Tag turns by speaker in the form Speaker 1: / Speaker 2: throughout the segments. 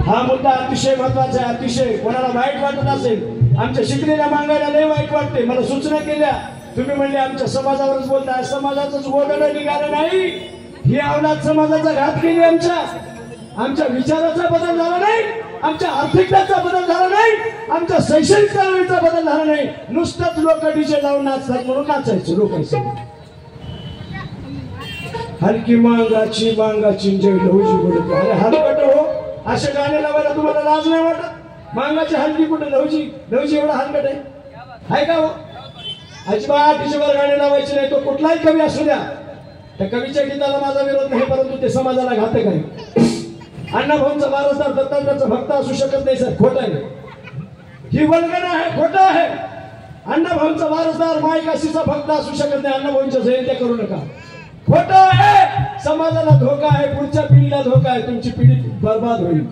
Speaker 1: हा मुद्दा अतिशय महत्वाचा आहे. अतिशय कोणाला वाईट वाटत असेल, आमच्या शिकलेल्या मांगायला लय वाईट वाटते. मला सूचना केल्या, तुम्ही म्हणले आमच्या समाजावरच बोलताय. समाजाचंच बोलणं निघालं नाही. ही अवलाद समाजाचा घात केली. आमच्या विचाराचा बदल झाला नाही, आमच्या आर्थिकतेचा बदल झाला नाही, आमच्या शैक्षणिक चळवळीचा बदल झाला नाही. नुसतंच लोक डीजे लावून नाचतात म्हणून नाचायचं लोकांचं. हलकी मांगाची जय लवजी बोलत. अरे हलकट हो, असे गाणे लावायला तुम्हाला लाज नाही वाटत? मांगाची हलकी कुठे? लवजी एवढा हलकट आहे का हो? अजिबात तिच्यावर गाणे लावायचे नाही. तो कुठलाही कवी असू द्या, त्या कवीच्या गीताला माझा विरोध नाही, परंतु ते समाजाला घातक आहे. अण्णाभाऊंचा वारसदार दत्तात्रयाचा भक्त असू शकत नाही सर, खोट आहे. ही वल्गना आहे, खोट आहे. अण्णाभाऊंचा वारसदार मायकाशीचा भक्त असू शकत नाही. अण्णाभाऊंच्या जयंत्या करू नका, खोट आहे. समाजाला धोका आहे, पुढच्या पिढीला धोका आहे. तुमची पिढी बर्बाद होईल.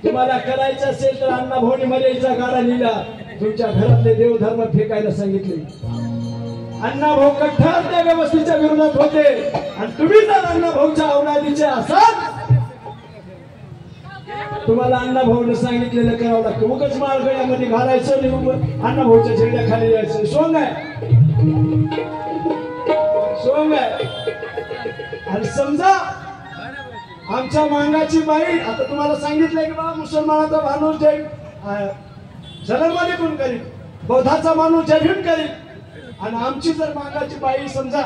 Speaker 1: तुम्हाला करायचं असेल तर अण्णाभाऊंनी मर्यादेचा गाडा लिहिला. तुमच्या घरातले देवधर्म फेकायला सांगितले. अण्णाभाऊ कट्टर त्या व्यवस्थेच्या विरोधात होते आणि तुम्ही जर अण्णाभाऊच्या अवलादीचे असाल, तुम्हाला अण्णाभाऊने सांगितलेलं करावं लागतं. उगाच माळगळ्यामध्ये घालायचं आणि अण्णाभाऊच्या झेंड्या खाली यायचं. सोंग आहे, सोंग आहे. आणि समजा आमच्या मांगाची बाई, आता तुम्हाला सांगितलंय की बाबा मुसलमानाचा माणूस जय जन्ममध्ये कोण करील, बौद्धाचा माणूस जय भीम करील. आणि आमची जर मांगाची बाई, समजा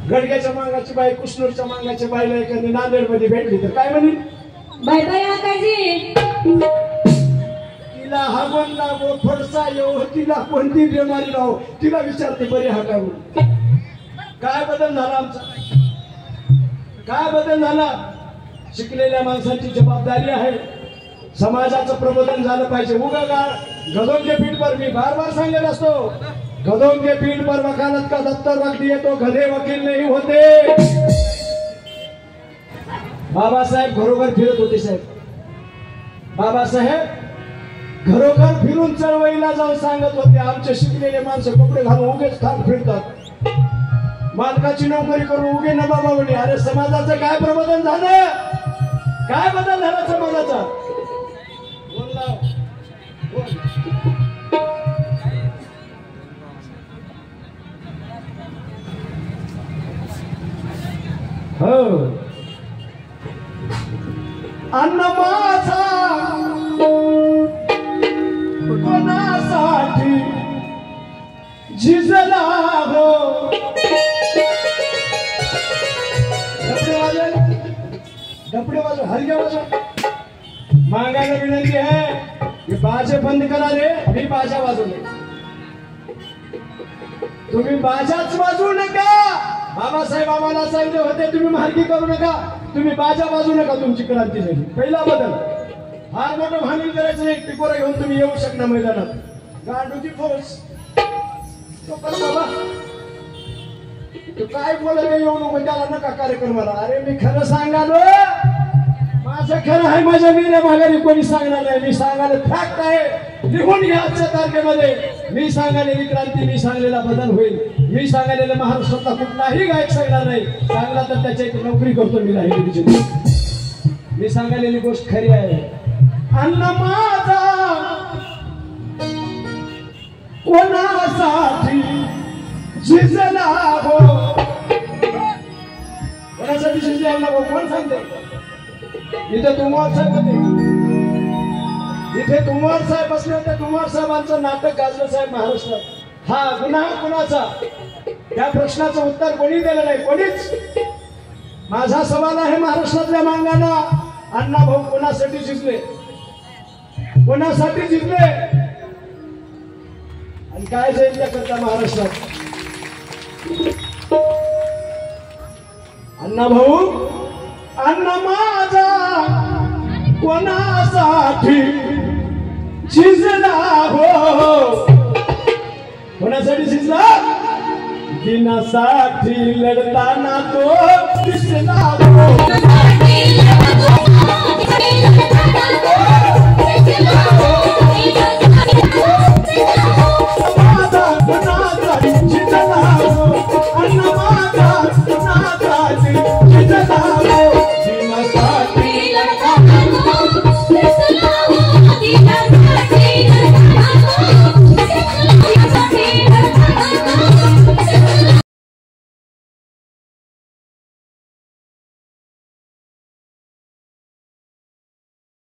Speaker 1: गडग्याच्या मांगाची बाई कुसनूरच्या मांगाच्या बाईला एखादी नांदेड मध्ये भेटली तर काय म्हणेल?
Speaker 2: बाय बाय आकाजी.
Speaker 1: तिला हागून लागो, फडसा येऊ, तिला कोणती बिमारी राहो, तिला विचारते बरी हा काय म्हणून. काय बदल झाला आमचा? काय बदल झाला? शिकलेल्या माणसांची जबाबदारी आहे. समाजाचं प्रबोधन झालं पाहिजे. उगा गधों के पीठ पर, मी बार बार सांगत असतो, गधों के पीठ पर वकालत का दफ्तर रख दिए तो गधे वकील नहीं होते. बाबासाहेब घरोघर फिरत होते साहेब. बाबासाहेब घरोघर फिरून चळवळीला जाऊन सांगत होते, आमचे शिकलेले माणसं कपडे घालून उगेच खात फिरतात, मालकाची नोकरी करून उगे न बाबा म्हणे. अरे समाजाचं काय प्रबोधन झालं? काय बदल झाला समाजाचा? हो, अन्न माझा कोणासाठी झिजला हो. डपडे वाजव, हलक्या वाजव. मांगायला विनंती आहे की बाजे बंद करा रे. मी बाजा वाजवले, तुम्ही बाजाच वाजवू नका. बाबासाहेब आम्हाला सांगितले होते तुम्ही मार्गी करू नका, तुम्ही बाजा वाजवू नका. तुमची क्रांती झाली. पहिला बदल. फार मोठं भांडण करायचं नाही. टिकोरा घेऊन तुम्ही येऊ शकता मैदानात. गांडूची फौज तो कर बाबा, तू काय बोलत येऊ नको त्याला नका कार्यक्रमाला. अरे मी खरं सांगालो, माझं खरं आहे. माझ्या वीर माघारी कोणी सांगणार नाही. मी सांगायला फॅक्ट आहे, लिहून घ्या आजच्या तारखेमध्ये. मी सांगायलेली क्रांती, मी सांगलेला बदल होईल. मी सांगायलेलं महाराष्ट्रातला कुठलाही गायक सांगणार नाही. सांगला तर त्याची एक नोकरी करतो मी राहिली. मी सांगायलेली गोष्ट खरी आहे. अन्न माझा कोणासाठी झिजला हो. कोणासाठी झिजला हो कोण सांगते? इथे तुमवार साहेब होते, इथे तुमवार साहेब बसले होते. तुमवार साहेबांचं नाटक गाजलं साहेब महाराष्ट्रात. हा गुन्हा कुणाचा? त्या प्रश्नाचं उत्तर कोणी दिलं नाही, कोणीच. माझा सवाल आहे महाराष्ट्रातल्या मांगांना, अण्णाभाऊ कोणासाठी झिजले, कोणासाठी झिजले आणि काय जयंत्या करता महाराष्ट्रात? अण्णाभाऊ, अन्न माझा कोणासाठी झिजला हो. कोणासाठी झिजला? दिनासाठी लढताना तो दिसला.